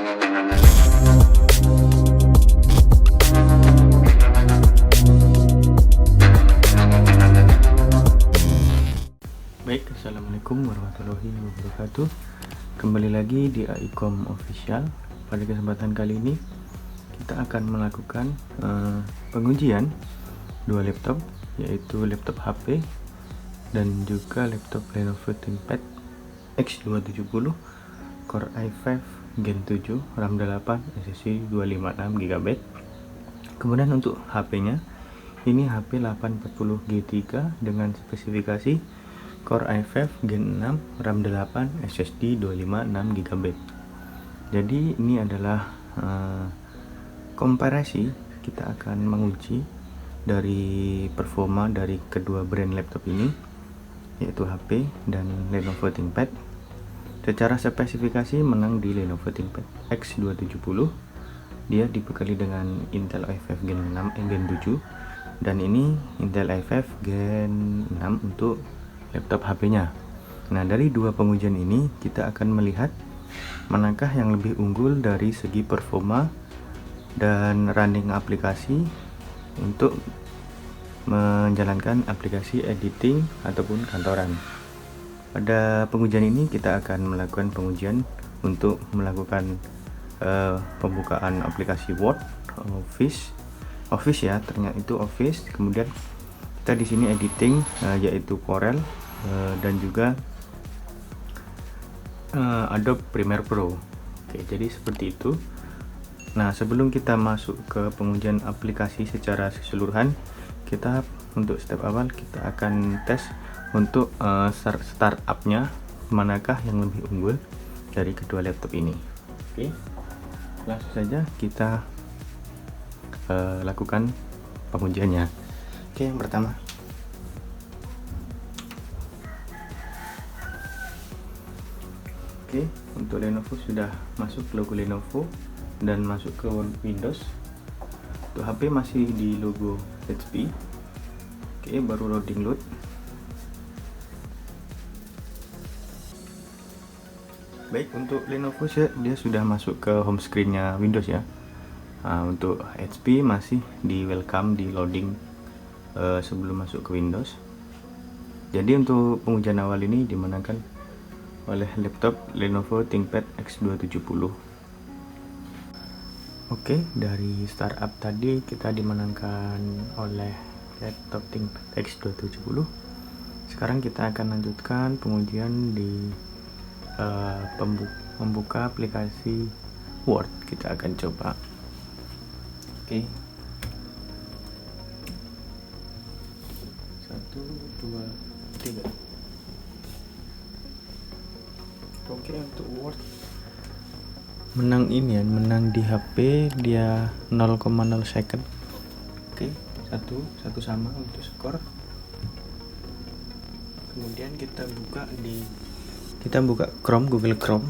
Baik, assalamualaikum warahmatullahi wabarakatuh. Kembali lagi di AICOM Official. Pada kesempatan kali ini kita akan melakukan pengujian dua laptop, yaitu laptop HP dan juga laptop Lenovo ThinkPad X270 Core i5 Gen 7 RAM 8 SSD 256GB. Kemudian untuk HP-nya, ini HP 840G3 dengan spesifikasi Core i5 Gen 6 RAM 8 SSD 256GB. Jadi ini adalah komparasi. Kita akan menguji dari performa dari kedua brand laptop ini, yaitu HP dan Lenovo ThinkPad. Secara spesifikasi menang di Lenovo ThinkPad X270. Dia dibekali dengan Intel i5 Gen 7, dan ini Intel i5 Gen 6 untuk laptop HP-nya. Nah, dari dua pengujian ini kita akan melihat manakah yang lebih unggul dari segi performa dan running aplikasi untuk menjalankan aplikasi editing ataupun kantoran. Pada pengujian ini kita akan melakukan pengujian untuk melakukan pembukaan aplikasi Word, Office ya, ternyata itu Office. Kemudian kita di sini editing, yaitu Corel dan juga Adobe Premiere Pro. Oke, jadi seperti itu. Nah, sebelum kita masuk ke pengujian aplikasi secara keseluruhan, kita untuk step awal kita akan tes untuk startupnya, manakah yang lebih unggul dari kedua laptop ini. Oke, langsung saja kita lakukan pengujiannya. Oke, yang pertama, oke, untuk Lenovo sudah masuk logo Lenovo dan masuk ke Windows. Untuk HP masih di logo HP. Oke, baru loading load. Baik, untuk Lenovo dia sudah masuk ke home screen-nya Windows ya. Nah, untuk HP masih di welcome, di loading sebelum masuk ke Windows. Jadi untuk pengujian awal ini dimenangkan oleh laptop Lenovo ThinkPad X270. Oke, dari startup tadi kita dimenangkan oleh laptop ThinkPad X270. Sekarang kita akan lanjutkan pengujian di membuka aplikasi Word. Kita akan coba. Oke, 1, 2, 3. Oke, untuk Word menang ini ya, menang di HP dia 0,0 second. Oke, satu sama untuk skor. Kemudian kita buka Chrome, Google Chrome.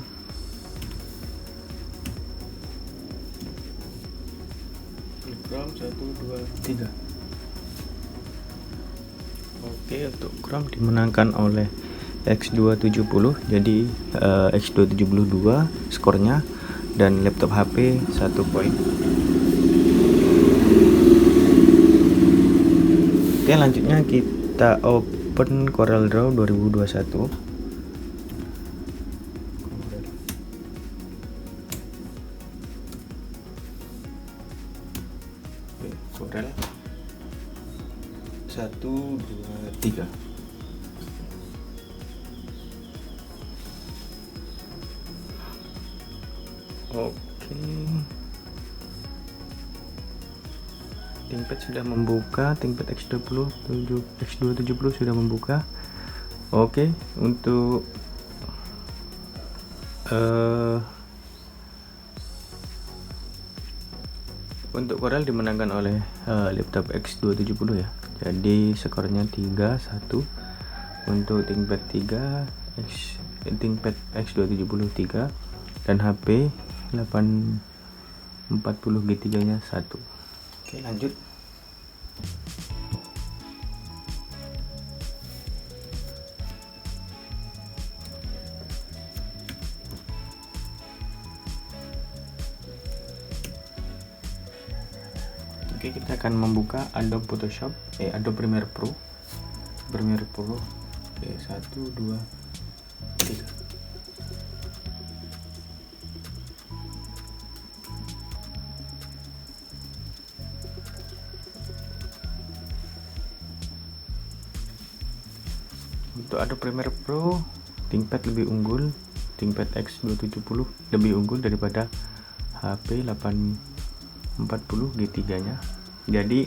Chrome 1, 2, 3. Oke, untuk Chrome dimenangkan oleh X270. Jadi X270 2 skornya, dan laptop HP 1 poin. Oke, lanjutnya kita open CorelDRAW 2021. Corel 1, 2, 3. Oke, ThinkPad sudah membuka, ThinkPad X270 sudah membuka. Oke, untuk Corel dimenangkan oleh laptop X270 ya. Jadi skornya 3-1 untuk ThinkPad ThinkPad X270 3, dan HP 840G3 nya 1. Oke, lanjut. Oke, kita akan membuka Adobe Photoshop, Adobe Premiere Pro. Premiere Pro. Oke, 1, 2, 3. Untuk Adobe Premiere Pro, ThinkPad lebih unggul, ThinkPad X270 lebih unggul daripada HP 840 G3 nya. Jadi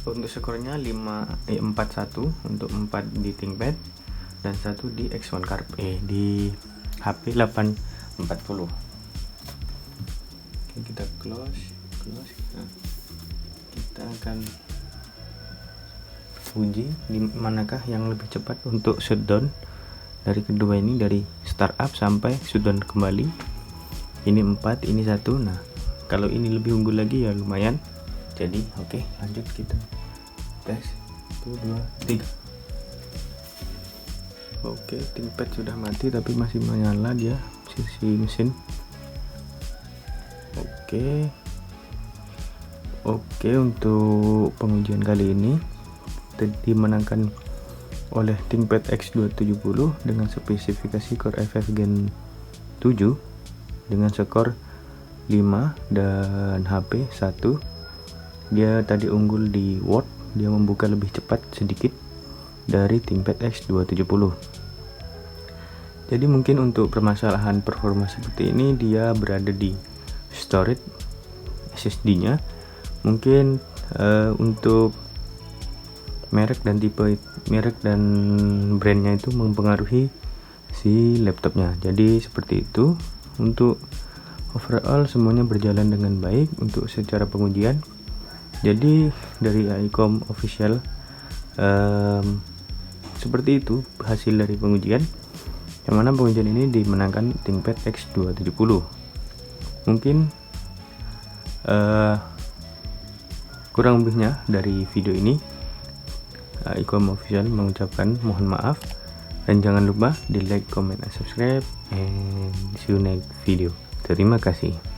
untuk skornya 41 untuk 4 di ThinkPad dan 1 di X1 Carp di HP 840. Oke, kita close. Nah, kita akan uji di manakah yang lebih cepat untuk shutdown dari kedua ini, dari startup sampai shutdown kembali. Ini 4, ini 1. Nah, kalau ini lebih unggul lagi ya lumayan. Jadi oke, lanjut kita tes. 1, 2, 3. Oke, ThinkPad sudah mati tapi masih menyala dia sisi mesin. Oke, untuk pengujian kali ini dimenangkan oleh ThinkPad X270 dengan spesifikasi Core i5 Gen 7 dengan skor 5 dan HP 1. Dia tadi unggul di Word, dia membuka lebih cepat sedikit dari ThinkPad X270. Jadi mungkin untuk permasalahan performa seperti ini dia berada di storage SSD nya. Mungkin untuk merek dan tipe merek dan brandnya itu mempengaruhi si laptopnya. Jadi seperti itu. Untuk overall semuanya berjalan dengan baik untuk secara pengujian. Jadi dari iCom official seperti itu hasil dari pengujian, yang mana pengujian ini dimenangkan ThinkPad X270. Mungkin kurang lebihnya dari video ini iCom official mengucapkan mohon maaf, dan jangan lupa di like, comment, and subscribe, and see you next video. Terima kasih.